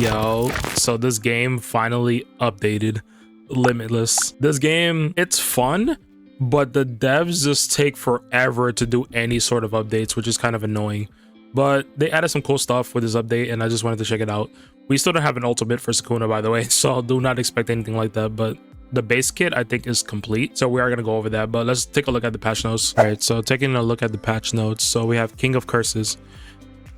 Yo, so this game finally updated. Limitless. This game, it's fun, but the devs just take forever to do any sort of updates, which is kind of annoying. But they added some cool stuff with this update, and I just wanted to check it out. We still don't have an ultimate for Sukuna, by the way, so do not expect anything like that. But the base kit, I think, is complete, so we are going to go over that. But let's take a look at the patch notes. All right, so taking a look at the patch notes. So we have King of Curses.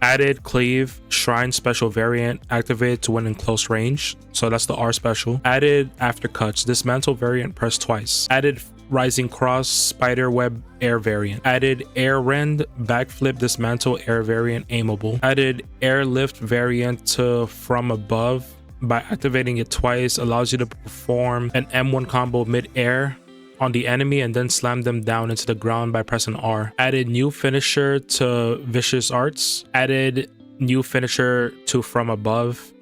Added Cleave, Shrine special variant, activated to win in close range. So that's the R special. Added Aftercuts, Dismantle variant, press twice. Added Rising Cross, Spider Web Air variant. Added Air Rend, Backflip Dismantle Air variant, aimable. Added Airlift variant to From Above. By activating it twice, allows you to perform an M1 combo mid-air on the enemy and then slam them down into the ground by pressing R. Added new finisher to Vicious Arts. Added new finisher to From Above.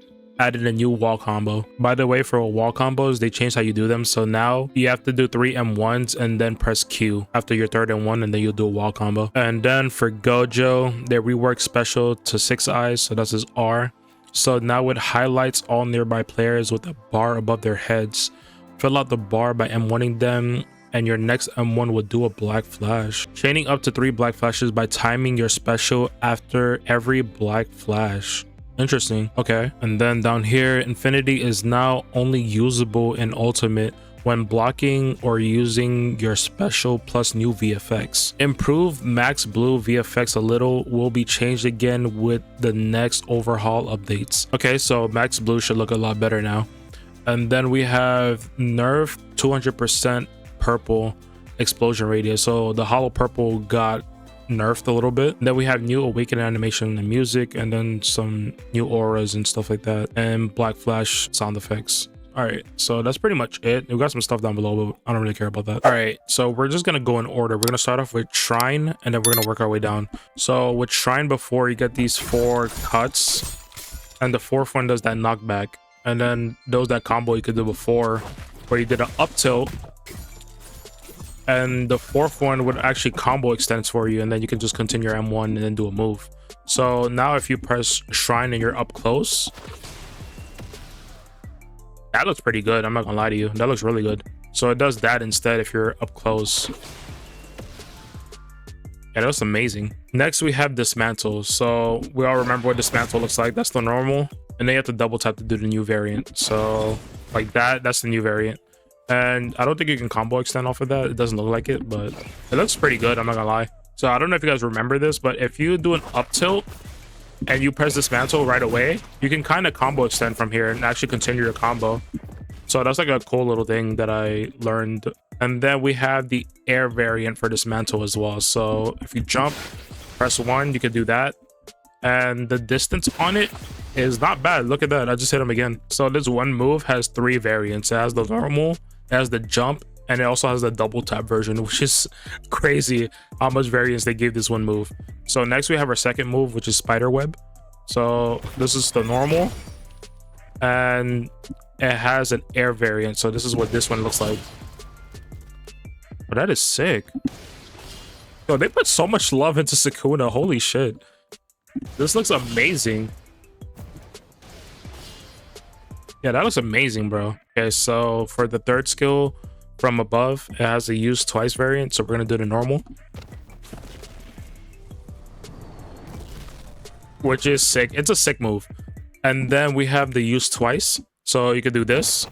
Added a new wall combo. By the way, for wall combos, they changed how you do them. So now you have to do 3 M1s and then press Q after your third M1, and then you'll do a wall combo. And then for Gojo, they reworked special to 6 eyes, so that's his R. So now it highlights all nearby players with a bar above their heads. Fill out the bar by M1ing them, and your next M1 will do a black flash. Chaining up to 3 black flashes by timing your special after every black flash. Interesting. Okay. And then down here, Infinity is now only usable in Ultimate when blocking or using your special plus new VFX. Improved Max Blue VFX a little will be changed again with the next overhaul updates. Okay, so Max Blue should look a lot better now. And then we have nerf 200% purple explosion radius. So the hollow purple got nerfed a little bit. Then we have new awaken animation and music, and then some new auras and stuff like that, and black flash sound effects. All right, so that's pretty much it. We got some stuff down below, but I don't really care about that. All right, so we're just gonna go in order. We're gonna start off with Shrine, and then we're gonna work our way down. So with Shrine, before you get these 4 cuts, and the 4th one does that knockback. And then there was that combo you could do before where you did an up tilt, and the 4th one would actually combo extends for you, and then you can just continue your M1 and then do a move. So now if you press Shrine and you're up close, that looks pretty good. I'm not gonna lie to you, that looks really good. So it does that instead if you're up close. Yeah, that looks amazing. Next we have Dismantle. So we all remember what Dismantle looks like. That's the normal, and then you have to double tap to do the new variant. So like that's the new variant. And I don't think you can combo extend off of that. It doesn't look like it, but it looks pretty good, I'm not gonna lie. So I don't know if you guys remember this, but if you do an up tilt and you press Dismantle right away, you can kind of combo extend from here and actually continue your combo. So that's like a cool little thing that I learned. And then we have the air variant for Dismantle as well. So if you jump, press 1, you can do that. And the distance on it is not bad. Look at that, I just hit him again. So this one move has 3 variants. It has the normal, it has the jump, and it also has the double tap version, which is crazy how much variance they gave this one move. So next we have our second move, which is Spider Web. So this is the normal, and it has an air variant. So this is what this one looks like. But that is sick. Yo, they put so much love into Sukuna. Holy shit. This looks amazing. Yeah, that looks amazing, bro. Okay, so for the third skill, From Above, it has a use twice variant. So we're gonna do the normal, which is sick. It's a sick move. And then we have the use twice. So you can do this,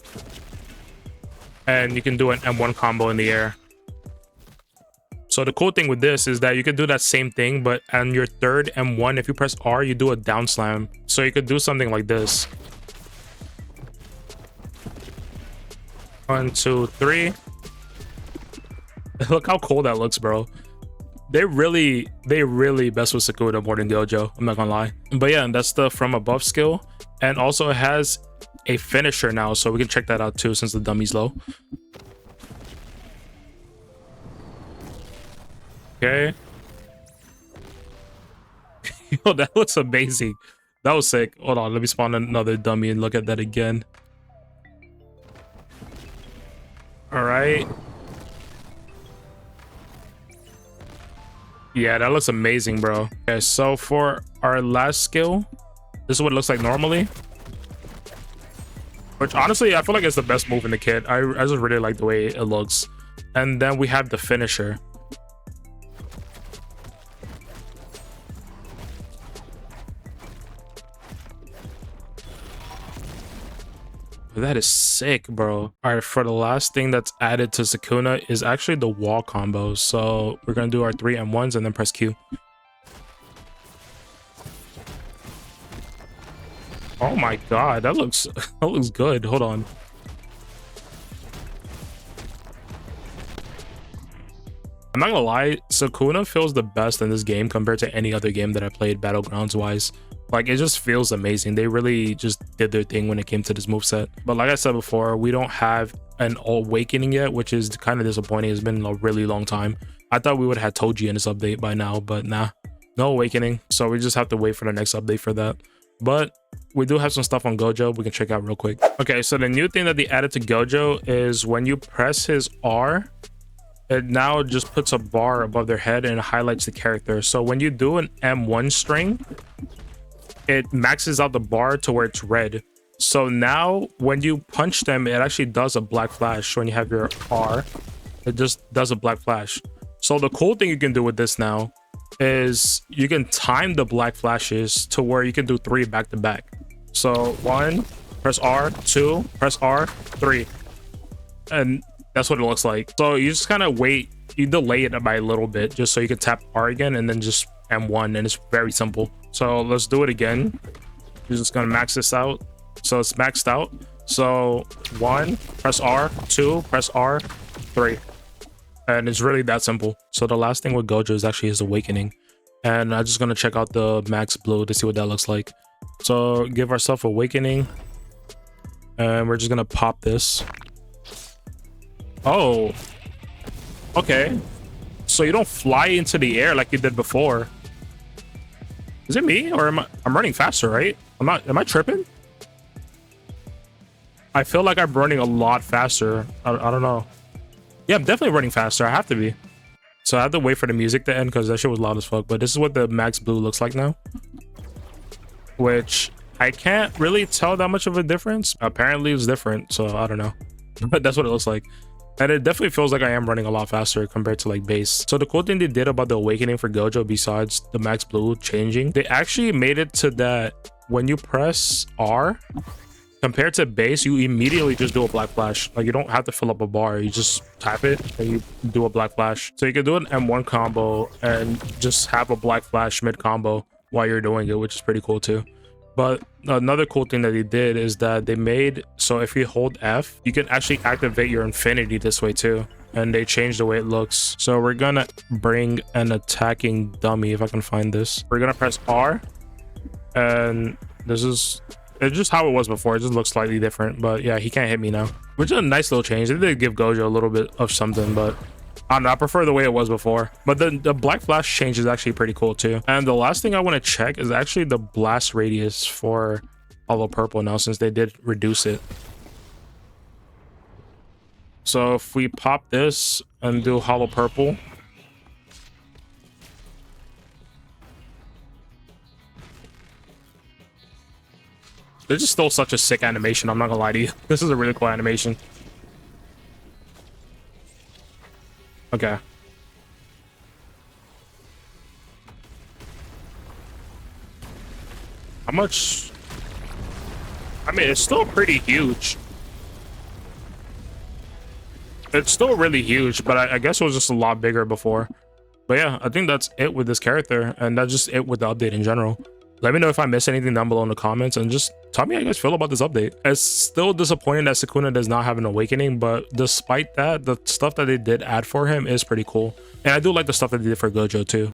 and you can do an M1 combo in the air. So the cool thing with this is that you can do that same thing, but on your third M1, if you press R, you do a down slam. So you could do something like this. 1, 2, 3. Look how cool that looks, bro. They really mess with Sukuna more than Gojo, I'm not gonna lie. But yeah, and that's the From Above skill. And also it has a finisher now, so we can check that out too since the dummy's low. Okay. Yo, that looks amazing. That was sick. Hold on, let me spawn another dummy and look at that again. All right. Yeah, that looks amazing, bro. Okay, so for our last skill, this is what it looks like normally. which honestly I feel like it's the best move in the kit. I just really like the way it looks. And then we have the finisher. That is sick, bro. All right, for the last thing that's added to Sukuna is actually the wall combos. So we're gonna do our 3 M1s and then press Q. Oh my god, that looks good. Hold on. I'm not gonna lie, Sukuna feels the best in this game compared to any other game that I played Battlegrounds wise. Like, it just feels amazing. They really just did their thing when it came to this moveset. But like I said before, we don't have an awakening yet, which is kind of disappointing. It's been a really long time. I thought we would have had Toji in this update by now, but nah, no awakening. So we just have to wait for the next update for that. But we do have some stuff on Gojo we can check out real quick. Okay, so the new thing that they added to Gojo is when you press his R, it now just puts a bar above their head and it highlights the character. So when you do an M1 string, it maxes out the bar to where it's red. So now when you punch them, it actually does a black flash. When you have your R, it just does a black flash. So the cool thing you can do with this now is you can time the black flashes to where you can do 3 back to back. So 1, press R, 2, press R, 3. And that's what it looks like. So you just kind of wait, you delay it by a little bit just so you can tap R again and then just M1, and it's very simple. So let's do it again. You're just gonna max this out. So it's maxed out. So 1, press R, 2, press R, 3. And it's really that simple. So the last thing with Gojo is actually his awakening. And I'm just gonna check out the max blue to see what that looks like. So give ourselves awakening. And we're just gonna pop this. Oh. Okay. So you don't fly into the air like you did before. Is it me or I'm running faster, right? Am I tripping? I feel like I'm running a lot faster. I don't know. Yeah, I'm definitely running faster. I have to be. So I have to wait for the music to end because that shit was loud as fuck. But this is what the max blue looks like now. Which I can't really tell that much of a difference. Apparently it's different, so I don't know. But that's what it looks like. And it definitely feels like I am running a lot faster compared to like base. So the cool thing they did about the awakening for Gojo, besides the max blue changing, they actually made it to that when you press R, compared to base, you immediately just do a black flash. Like, you don't have to fill up a bar. You just tap it and you do a black flash. So you can do an M1 combo and just have a black flash mid combo while you're doing it, which is pretty cool too. But another cool thing that they did is that they made so if you hold F, you can actually activate your infinity this way too. And they changed the way it looks. So we're gonna bring an attacking dummy, if I can find this. We're gonna press R, and it's just how it was before. It just looks slightly different, but yeah, he can't hit me now, which is a nice little change. They did give Gojo a little bit of something, but I don't know, I prefer the way it was before. But the black flash change is actually pretty cool too. And the last thing I want to check is actually the blast radius for Hollow Purple now, since they did reduce it. So if we pop this and do Hollow Purple, this is still such a sick animation. I'm not gonna lie to you. This is a really cool animation. Okay. How much? I mean, it's still pretty huge. It's still really huge, but I guess it was just a lot bigger before. But yeah, I think that's it with this character, and that's just it with the update in general. Let me know if I missed anything down below in the comments, and just tell me how you guys feel about this update. It's still disappointing that Sukuna does not have an awakening, but despite that, the stuff that they did add for him is pretty cool. And I do like the stuff that they did for Gojo too.